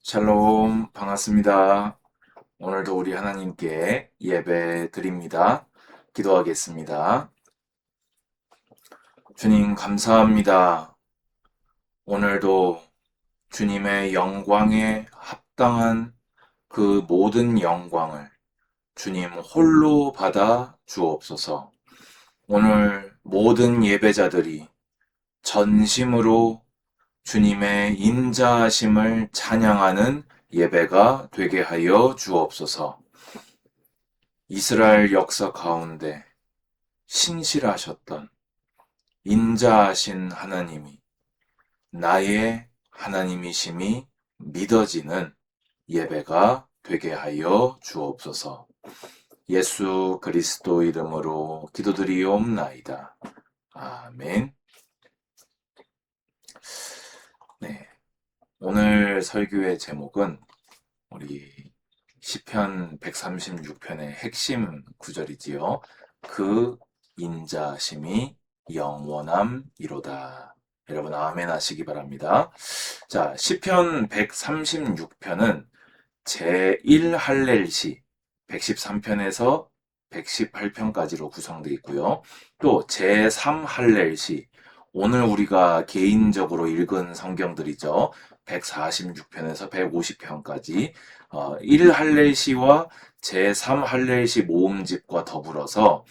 샬롬, 반갑습니다. 오늘도 우리 하나님께 예배 드립니다. 기도하겠습니다. 주님, 감사합니다. 오늘도 주님의 영광에 합당한 그 모든 영광을 주님 홀로 받아 주옵소서. 오늘 모든 예배자들이 전심으로 주님의 인자하심을 찬양하는 예배가 되게 하여 주옵소서. 이스라엘 역사 가운데 신실하셨던 인자하신 하나님이 나의 하나님이심이 믿어지는 예배가 되게 하여 주옵소서. 예수 그리스도 이름으로 기도드리옵나이다. 아멘. 네. 오늘 설교의 제목은 우리 시편 136편의 핵심 구절이지요. 그 인자심이 영원함이로다. 여러분 아멘 하시기 바랍니다. 자, 시편 136편은 제1할렐시 113편에서 118편까지로 구성되어 있고요. 또 제3할렐시 오늘 우리가 개인적으로 읽은 성경들이죠. 146편에서 150편까지 1할렐시와 제3할렐시 모음집과 더불어서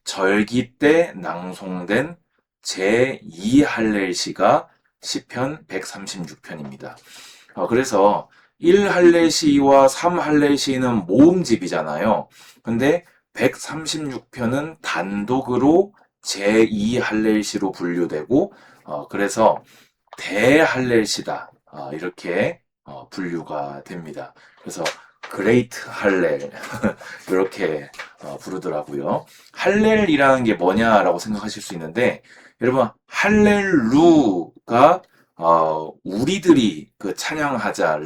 절기 때 낭송된 제2할렐시가 시편 136편입니다. 그래서 1할렐시와 3할렐시는 모음집이잖아요. 근데 136편은 단독으로 제2할렐시로 분류되고 그래서 대할렐시다 이렇게 분류가 됩니다. 그래서 그레이트 할렐 이렇게 부르더라고요. 할렐이라는 게 뭐냐라고 생각하실 수 있는데 여러분 할렐루가 우리들이 그 찬양하자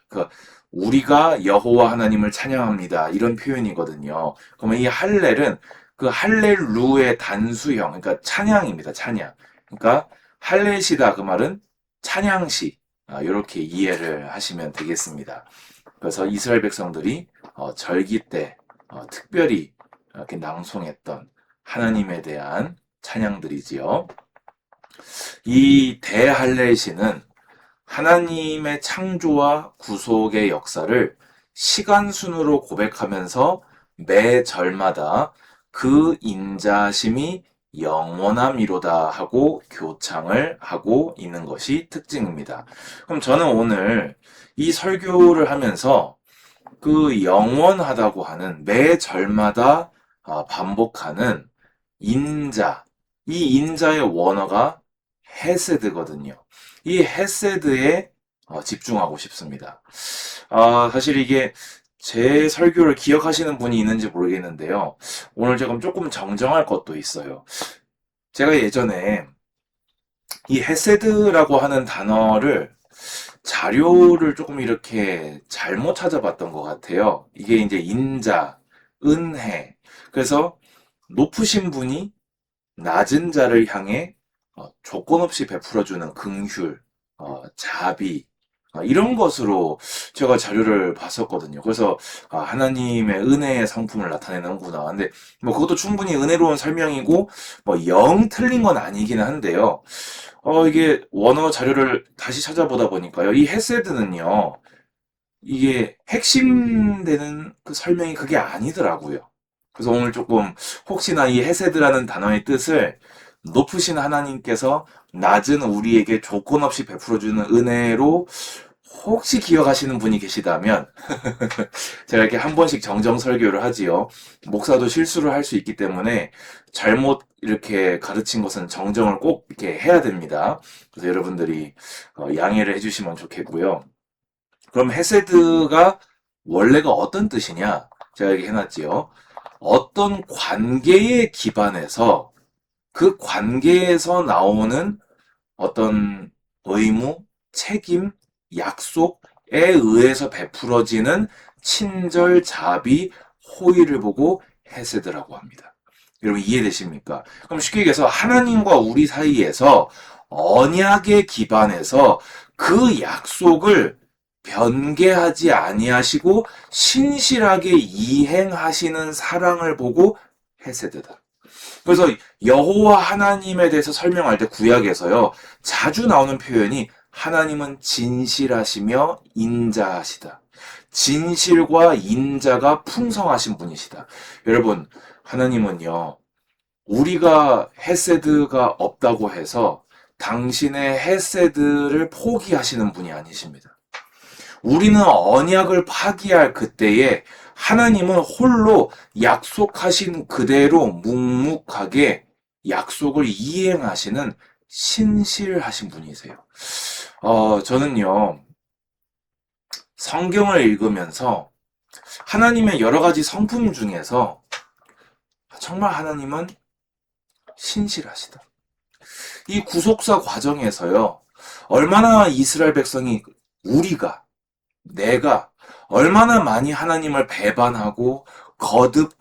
그 우리가 여호와 하나님을 찬양합니다 이런 표현이거든요. 그러면 이 할렐은 그 할렐루의 단수형 그러니까 찬양입니다. 찬양. 그러니까 할렐시다 그 말은 찬양시 이렇게 이해를 하시면 되겠습니다. 그래서 이스라엘 백성들이 절기 때 특별히 이렇게 낭송했던 하나님에 대한 찬양들이지요. 이 대할렐시는 하나님의 창조와 구속의 역사를 시간순으로 고백하면서 매 절마다 그 인자심이 영원함이로다 하고 교창을 하고 있는 것이 특징입니다. 그럼 저는 오늘 이 설교를 하면서 그 영원하다고 하는 매 절마다 반복하는 인자, 이 인자의 원어가 헤세드거든요. 이 헤세드에 집중하고 싶습니다. 사실 이게 제 설교를 기억하시는 분이 있는지 모르겠는데요. 오늘 조금 정정할 것도 있어요. 제가 예전에 이 헤세드라고 하는 단어를 자료를 조금 이렇게 잘못 찾아봤던 것 같아요. 이게 이제 인자, 은혜. 그래서 높으신 분이 낮은 자를 향해 조건 없이 베풀어주는 긍휼, 자비, 이런 것으로 제가 자료를 봤었거든요. 그래서 하나님의 은혜의 성품을 나타내는구나. 근데 뭐 그것도 충분히 은혜로운 설명이고 뭐 영 틀린 건 아니기는 한데요. 이게 원어 자료를 다시 찾아보다 보니까요. 이 헤세드는요. 이게 핵심되는 그 설명이 그게 아니더라고요. 그래서 오늘 조금 혹시나 이 헤세드라는 단어의 뜻을 높으신 하나님께서 낮은 우리에게 조건 없이 베풀어주는 은혜로 혹시 기억하시는 분이 계시다면 제가 이렇게 한 번씩 정정 설교를 하지요. 목사도 실수를 할 수 있기 때문에 잘못 이렇게 가르친 것은 정정을 꼭 이렇게 해야 됩니다. 그래서 여러분들이 양해를 해주시면 좋겠고요. 그럼 헤세드가 원래가 어떤 뜻이냐? 제가 여기 해놨지요. 어떤 관계에 기반해서 그 관계에서 나오는 어떤 의무, 책임, 약속에 의해서 베풀어지는 친절, 자비, 호의를 보고 헤세드라고 합니다. 여러분 이해되십니까? 그럼 쉽게 얘기해서 하나님과 우리 사이에서 언약에 기반해서 그 약속을 변개하지 아니하시고 신실하게 이행하시는 사랑을 보고 헤세드다. 그래서 여호와 하나님에 대해서 설명할 때 구약에서요, 자주 나오는 표현이 하나님은 진실하시며 인자하시다. 진실과 인자가 풍성하신 분이시다. 여러분, 하나님은요, 우리가 헤세드가 없다고 해서 당신의 헤세드를 포기하시는 분이 아니십니다. 우리는 언약을 파기할 그때에 하나님은 홀로 약속하신 그대로 묵묵하게 약속을 이행하시는 신실하신 분이세요. 저는요, 성경을 읽으면서 하나님의 여러 가지 성품 중에서 정말 하나님은 신실하시다. 이 구속사 과정에서요, 얼마나 이스라엘 백성이, 내가 얼마나 많이 하나님을 배반하고 거듭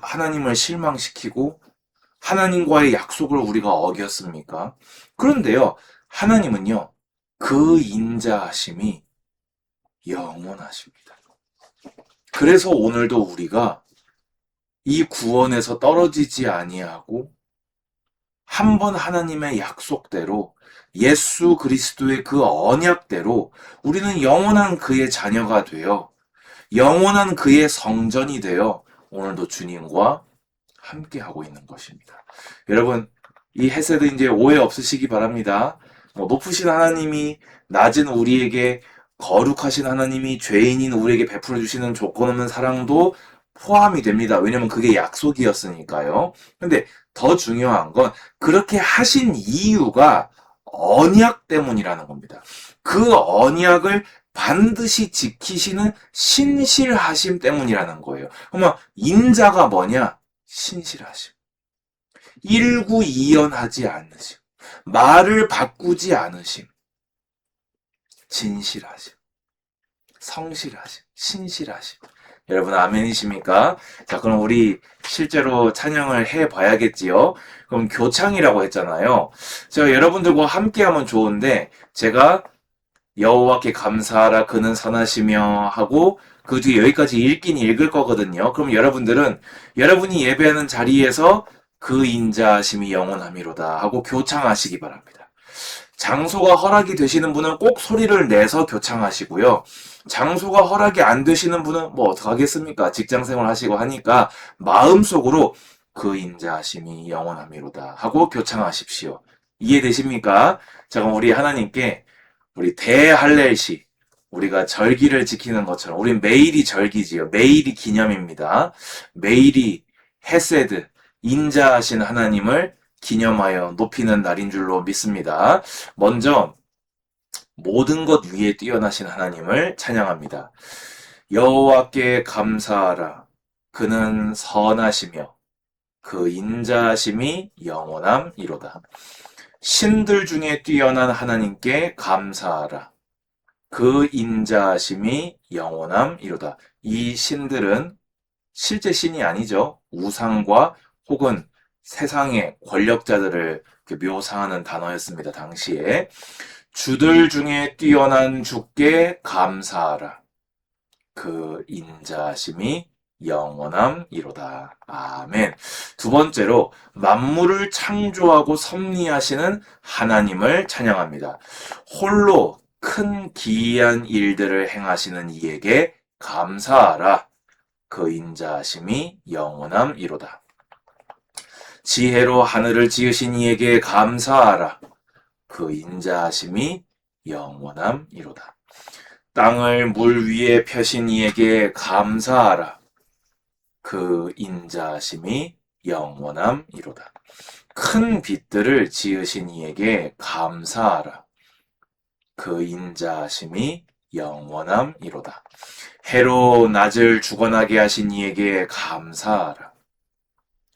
하나님을 실망시키고 하나님과의 약속을 우리가 어겼습니까? 그런데요, 하나님은요, 그 인자하심이 영원하십니다. 그래서 오늘도 우리가 이 구원에서 떨어지지 아니하고 한 번 하나님의 약속대로 예수 그리스도의 그 언약대로 우리는 영원한 그의 자녀가 되어 영원한 그의 성전이 되어 오늘도 주님과 함께하고 있는 것입니다. 여러분, 이 헤세드 이제 오해 없으시기 바랍니다. 높으신 하나님이 낮은 우리에게 거룩하신 하나님이 죄인인 우리에게 베풀어 주시는 조건 없는 사랑도 포함이 됩니다. 왜냐면 그게 약속이었으니까요. 근데 더 중요한 건 그렇게 하신 이유가 언약 때문이라는 겁니다. 그 언약을 반드시 지키시는 신실하심 때문이라는 거예요. 그러면 인자가 뭐냐? 신실하심. 일구이연하지 않으심. 말을 바꾸지 않으심. 진실하심. 성실하심. 신실하심. 여러분 아멘이십니까? 자, 그럼 우리 실제로 찬양을 해봐야겠지요? 그럼 교창이라고 했잖아요. 제가 여러분들과 함께하면 좋은데 제가 여호와께 감사하라 그는 선하시며 하고 그 뒤에 여기까지 읽긴 읽을 거거든요. 그럼 여러분들은 여러분이 예배하는 자리에서 그 인자하심이 영원함이로다 하고 교창하시기 바랍니다. 장소가 허락이 되시는 분은 꼭 소리를 내서 교창하시고요. 장소가 허락이 안 되시는 분은 뭐 어떡하겠습니까? 직장생활 하시고 하니까 마음속으로 그 인자하심이 영원함이로다 하고 교창하십시오. 이해되십니까? 자, 그럼 우리 하나님께 우리 대할렐시 우리가 절기를 지키는 것처럼 우리 매일이 절기지요. 매일이 기념입니다. 매일이 헤세드 인자하신 하나님을 기념하여 높이는 날인 줄로 믿습니다. 먼저 모든 것 위에 뛰어나신 하나님을 찬양합니다. 여호와께 감사하라. 그는 선하시며 그 인자하심이 영원함이로다. 신들 중에 뛰어난 하나님께 감사하라. 그 인자하심이 영원함이로다. 이 신들은 실제 신이 아니죠. 우상과 혹은 세상의 권력자들을 묘사하는 단어였습니다. 당시에. 주들 중에 뛰어난 주께 감사하라. 그 인자하심이 영원함이로다. 아멘. 두 번째로 만물을 창조하고 섭리하시는 하나님을 찬양합니다. 홀로 큰 기이한 일들을 행하시는 이에게 감사하라. 그 인자하심이 영원함이로다. 지혜로 하늘을 지으신 이에게 감사하라. 그 인자하심이 영원함이로다. 땅을 물 위에 펴신 이에게 감사하라. 그 인자하심이 영원함이로다. 큰 빛들을 지으신 이에게 감사하라. 그 인자하심이 영원함이로다. 해로 낮을 주관하게 하신 이에게 감사하라.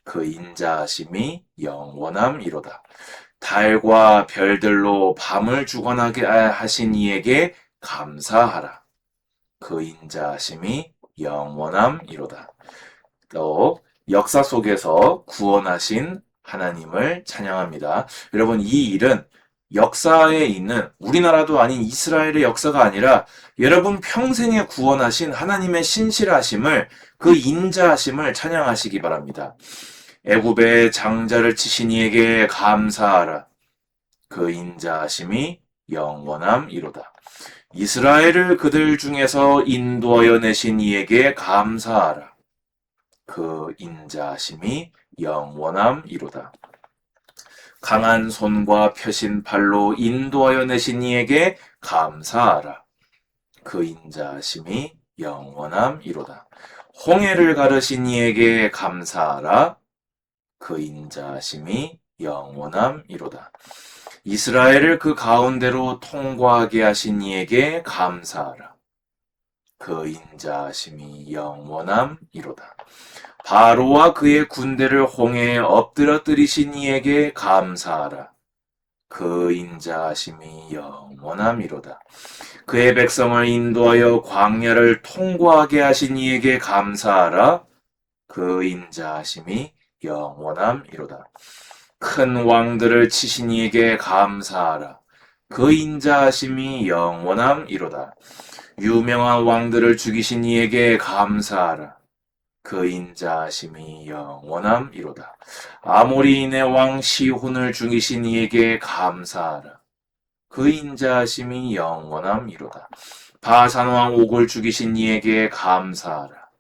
그 인자하심이 영원함이로다. 달과 별들로 밤을 주관하게 하신 이에게 감사하라. 그 인자하심이 영원함이로다. 또 역사 속에서 구원하신 하나님을 찬양합니다. 여러분 이 일은 역사에 있는 우리나라도 아닌 이스라엘의 역사가 아니라 여러분 평생에 구원하신 하나님의 신실하심을 그 인자하심을 찬양하시기 바랍니다. 애굽의 장자를 치신 이에게 감사하라. 그 인자하심이 영원함이로다. 이스라엘을 그들 중에서 인도하여 내신 이에게 감사하라. 그 인자하심이 영원함이로다. 강한 손과 펴신 팔로 인도하여 내신 이에게 감사하라. 그 인자하심이 영원함이로다. 홍해를 가르신 이에게 감사하라. 그 인자하심이 영원함이로다. 이스라엘을 그 가운데로 통과하게 하신 이에게 감사하라. 그 인자하심이 영원함이로다. 바로와 그의 군대를 홍해에 엎드러뜨리신 이에게 감사하라. 그 인자하심이 영원함이로다. 그의 백성을 인도하여 광야를 통과하게 하신 이에게 감사하라. 그 인자하심이 영원함이로다. 큰 왕들을 치신 이에게 감사하라. 그 인자하심이 영원함이로다. 유명한 왕들을 죽이신 이에게 감사하라. 그 인자하심이 영원함이로다. 아모리인의 왕 시혼을 죽이신 이에게 감사하라. 그 인자하심이 영원함이로다. 바산 왕 옥을 죽이신 이에게 감사하라.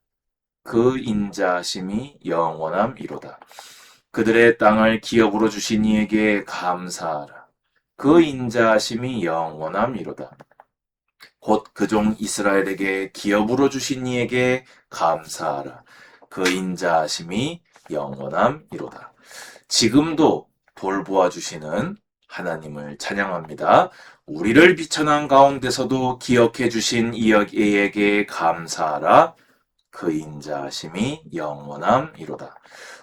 그 인자하심이 영원함이로다. 그들의 땅을 기업으로 주신 이에게 감사하라. 그 인자하심이 영원함이로다. 곧 그 종 이스라엘에게 기업으로 주신 이에게 감사하라. 그 인자하심이 영원함이로다. 지금도 돌보아 주시는 하나님을 찬양합니다. 우리를 비천한 가운데서도 기억해 주신 이에게 감사하라. 그 인자하심이 영원함이로다.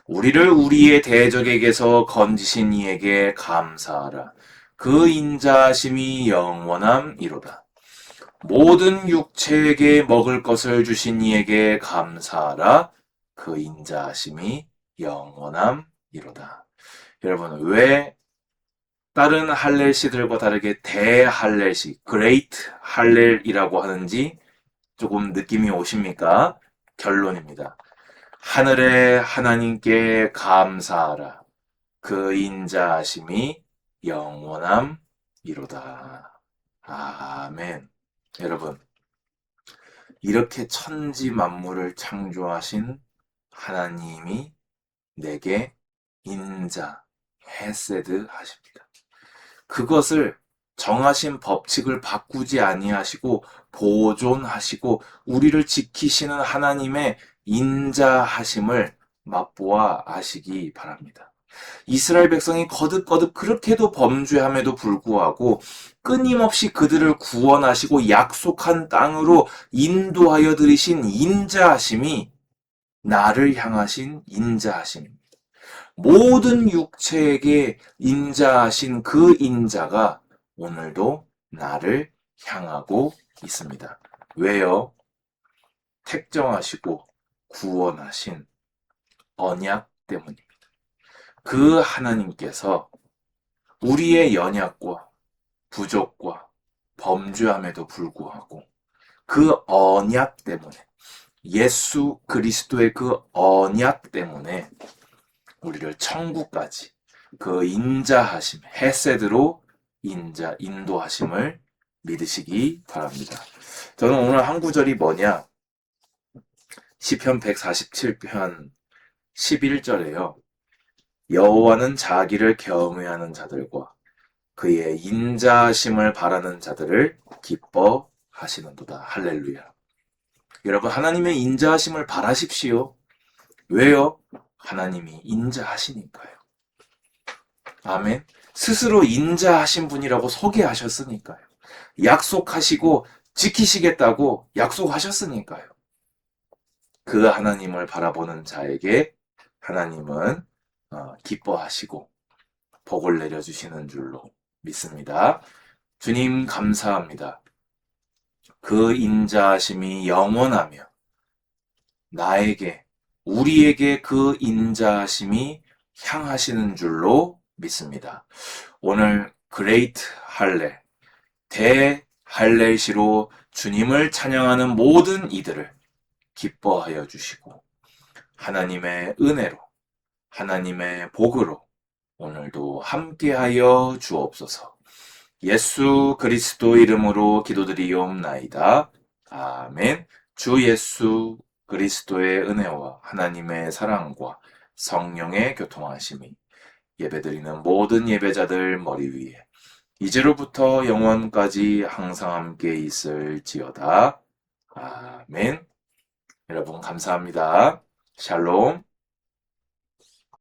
우리를 우리의 대적에게서 건지신 이에게 감사하라. 그 인자하심이 영원함이로다. 모든 육체에게 먹을 것을 주신 이에게 감사하라. 그 인자하심이 영원함이로다. 여러분, 왜 다른 할렐시들과 다르게 대할렐시, 그레이트 할렐이라고 하는지 조금 느낌이 오십니까? 결론입니다. 하늘의 하나님께 감사하라. 그 인자하심이 영원함이로다. 아멘. 여러분, 이렇게 천지 만물을 창조하신 하나님이 내게 인자, 헤세드 하십니다. 그것을 정하신 법칙을 바꾸지 아니하시고 보존하시고 우리를 지키시는 하나님의 인자하심을 맛보아 아시기 바랍니다. 이스라엘 백성이 거듭거듭 그렇게도 범죄함에도 불구하고 끊임없이 그들을 구원하시고 약속한 땅으로 인도하여 들이신 인자하심이 나를 향하신 인자하심입니다. 모든 육체에게 인자하신 그 인자가 오늘도 나를 향하고 있습니다. 왜요? 택정하시고 구원하신 언약 때문입니다. 그 하나님께서 우리의 연약과 부족과 범죄함에도 불구하고 그 언약 때문에 예수 그리스도의 그 언약 때문에 우리를 천국까지 그 인자하심, 헤세드로 인도하심을 믿으시기 바랍니다. 저는 오늘 한 구절이 뭐냐? 시편 147편 11절에요. 여호와는 자기를 경외하는 자들과 그의 인자하심을 바라는 자들을 기뻐하시는도다. 할렐루야. 여러분, 하나님의 인자하심을 바라십시오. 왜요? 하나님이 인자하시니까요. 아멘. 스스로 인자하신 분이라고 소개하셨으니까요. 약속하시고 지키시겠다고 약속하셨으니까요. 그 하나님을 바라보는 자에게 하나님은 기뻐하시고 복을 내려주시는 줄로 믿습니다. 주님 감사합니다. 그 인자하심이 영원하며 나에게, 우리에게 그 인자하심이 향하시는 줄로 믿습니다. 오늘 그레이트 할렐, 대할렐시로 주님을 찬양하는 모든 이들을 기뻐하여 주시고 하나님의 은혜로 하나님의 복으로 오늘도 함께하여 주옵소서. 예수 그리스도 이름으로 기도드리옵나이다. 아멘. 주 예수 그리스도의 은혜와 하나님의 사랑과 성령의 교통하심이 예배드리는 모든 예배자들 머리 위에 이제로부터 영원까지 항상 함께 있을지어다. 아멘. 여러분 감사합니다. 샬롬.